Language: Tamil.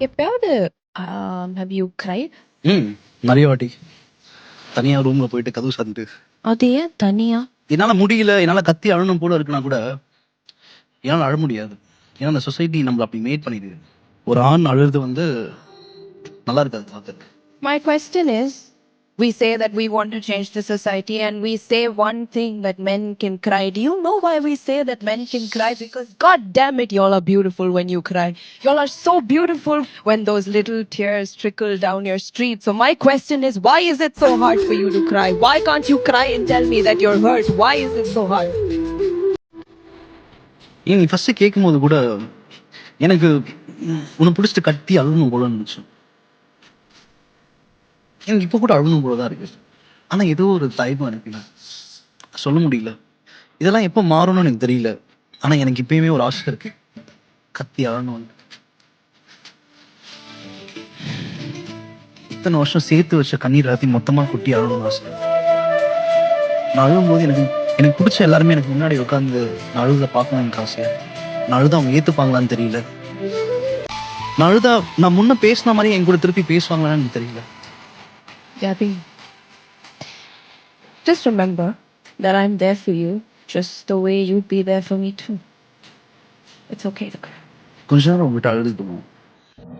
எப்பயாவது have you cried? ம் நிறைய வாட்டி தனியா ரூம்ல போயிட்டு கதவு சாத்திட்டு அது ஏன் தனியா? என்னால முடியல, என்னால கத்தி அழணும் போல இருக்குன்னா கூட என்னால அழ முடியாது. ஏன்னா அந்த சொசைட்டி நம்மள அப்படி மேட் பண்ணிடுது. ஒரு ஆண் அழுறது வந்து நல்லா இருக்காது பார்க்கறதுக்கு. My question is, we say that we want to change the society and we say one thing that men can cry. Do you know why we say that men can cry? Because god damn it, y'all are beautiful when you cry. Y'all are so beautiful when those little tears trickle down your street. So my question is, why is it so hard for you to cry? Why can't you cry and tell me that you're hurt? Why is it so hard? ஏன் நீ ஃபர்ஸ்ட் கேட்கும்போது கூட எனக்கு உன்னை பிடிச்சிட்டு கத்தி அழணும் போல இருந்துச்சு. எனக்கு இப்போ கூட அழணும் போல தான் இருக்கு. ஆனா ஏதோ ஒரு தயக்கம் எனக்கு இல்ல. சொல்ல முடியல. இதெல்லாம் எப்போ மாறும்னு எனக்கு தெரியல. ஆனா எனக்கு இப்பயுமே ஒரு ஆசை இருக்கு. கத்தி அழணும்னு. இத்தனை வருஷம் சேர்த்து வச்ச கண்ணீர் எல்லாத்தையும் மொத்தமா கொட்டி அழணும்னு ஆசை. நான் அழும்போது எனக்கு எனக்கு பிடிச்ச எல்லாருமே எனக்கு முன்னாடி உட்காந்து நான் அழுத பார்க்கணும் எனக்கு ஆசையா. நான் அழுதா அவங்க ஏத்துப்பாங்களான்னு தெரியல. நான் அழுதா நான் முன்ன பேசின மாதிரி என் கூட திருப்பி பேசுவாங்களான்னு எனக்கு தெரியல. Gabby, just remember that I'm there for you just the way you'd be there for me too. It's okay to cry. கொஞ்ச நேரம் உங்ககிட்ட அழுதுக்கணும்.